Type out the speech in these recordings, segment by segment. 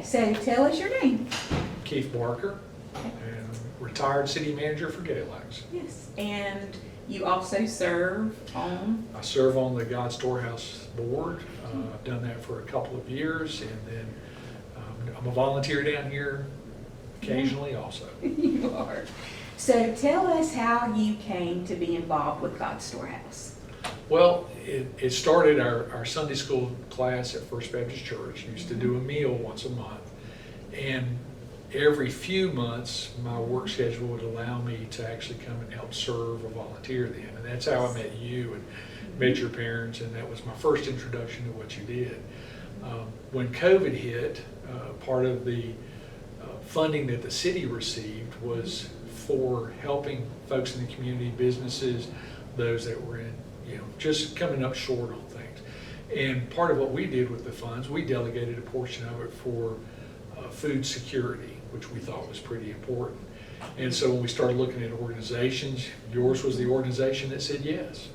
Okay, so tell us your name. Keith Barker, and retired city manager for Galax. Yes. And you also serve on? I serve on the Storehouse board. I've done that for a couple of years, and then I'm a volunteer down here occasionally also. You are. So tell us how you came to be involved with God's Storehouse. Well, it started our Sunday school class at First Baptist Church. Used to do a meal once a month, and every few months my work schedule would allow me to actually come and help serve or volunteer then, and that's how I met you and met your parents, and that was my first introduction to what you did. When COVID hit, part of the funding that the city received was for helping folks in the community, businesses, those that were in, just coming up short on things. And part of what we did with the funds, we delegated a portion of it for food security, which we thought was pretty important. And so when we started looking at organizations, yours was the organization that said yes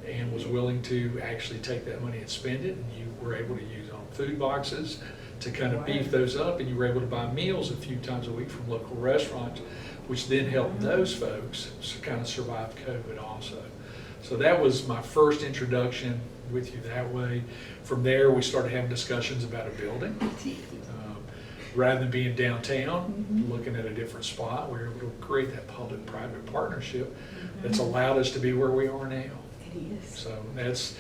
and was willing to actually take that money and spend it, and you were able to use on food boxes to kind of beef those up, and you were able to buy meals a few times a week from local restaurants, which then helped those folks kind of survive COVID also. So that was my first introduction with you that way. From there, we started having discussions about a building. Rather than being downtown, looking at a different spot, we were able to create that public-private partnership that's allowed us to be where we are now. It is. So that's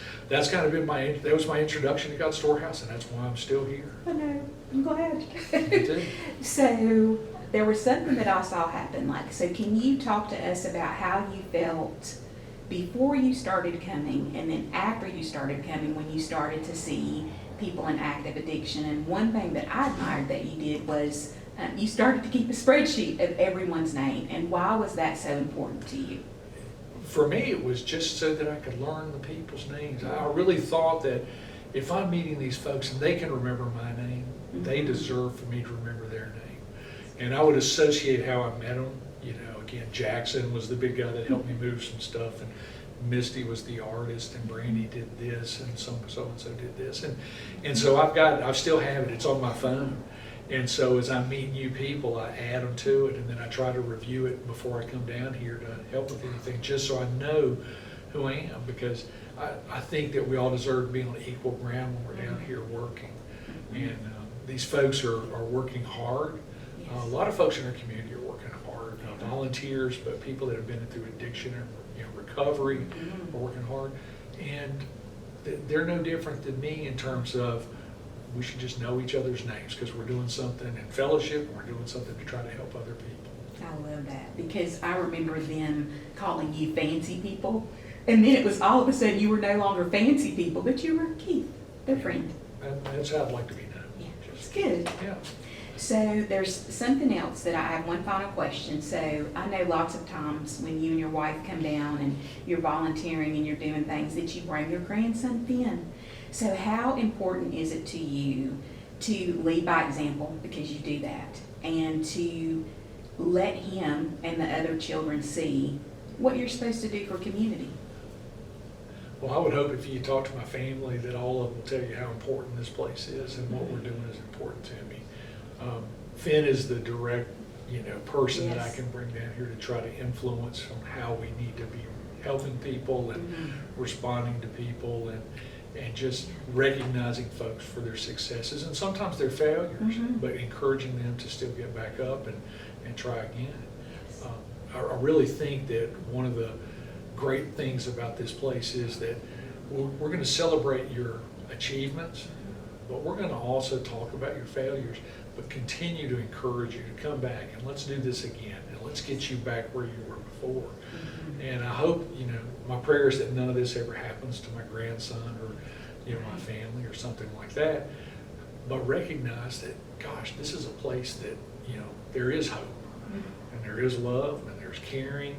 kind of been that was my introduction to God's Storehouse, and that's why I'm still here. I know. I'm glad. Me too. So there was something that I saw happen. So can you talk to us about how you felt before you started coming and then after you started coming, when you started to see people in active addiction? And one thing that I admired that you did was you started to keep a spreadsheet of everyone's name. And why was that so important to you? For me, it was just so that I could learn the people's names. I really thought that if I'm meeting these folks and they can remember my name, they deserve for me to remember their name. And I would associate how I met them. Again, Jackson was the big guy that helped me move some stuff, and Misty was the artist, and Brandy did this, and so and so did this, and so I still have it. It's on my phone, and so as I meet new people, I add them to it, and then I try to review it before I come down here to help with anything, just so I know who I am, because I think that we all deserve to be on equal ground when we're down here working, and these folks are working hard. A lot of folks in our community are working hard, volunteers, but people that have been through addiction and recovery are working hard, and they're no different than me in terms of we should just know each other's names because we're doing something in fellowship and we're doing something to try to help other people. I love that, because I remember them calling you fancy people, and then it was all of a sudden you were no longer fancy people, but you were Keith, their friend. And that's how I'd like to be known. Yeah, it's good. Yeah. So there's something else that I have one final question. So I know lots of times when you and your wife come down and you're volunteering and you're doing things that you bring your grandson in. So how important is it to you to lead by example, because you do that, and to let him and the other children see what you're supposed to do for community? Well, I would hope if you talk to my family that all of them will tell you how important this place is and what we're doing is important to me. Finn is the direct, person that I can bring down here to try to influence on how we need to be helping people and responding to people and just recognizing folks for their successes and sometimes their failures, but encouraging them to still get back up and try again. I really think that one of the great things about this place is that we're going to celebrate your achievements, but we're going to also talk about your failures, but continue to encourage you to come back and let's do this again and let's get you back where you were before. And I hope, my prayer is that none of this ever happens to my grandson or, my family or something like that, but recognize that, gosh, this is a place that, there is hope and there is love and there's caring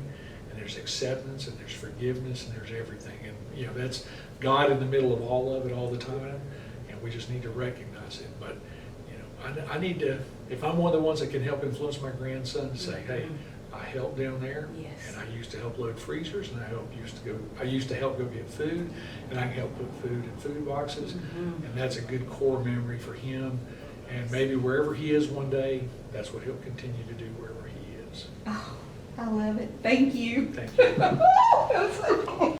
and there's acceptance and there's forgiveness and there's everything. And, that's God in the middle of all of it all the time, and we just need to recognize it. But I need to, if I'm one of the ones that can help influence my grandson to say, hey, I helped down there, and I used to help load freezers, and I used to help go get food, and I can help put food in food boxes, and that's a good core memory for him. And maybe wherever he is one day, that's what he'll continue to do wherever he is. Oh, I love it. Thank you. Thank you. That was so cool.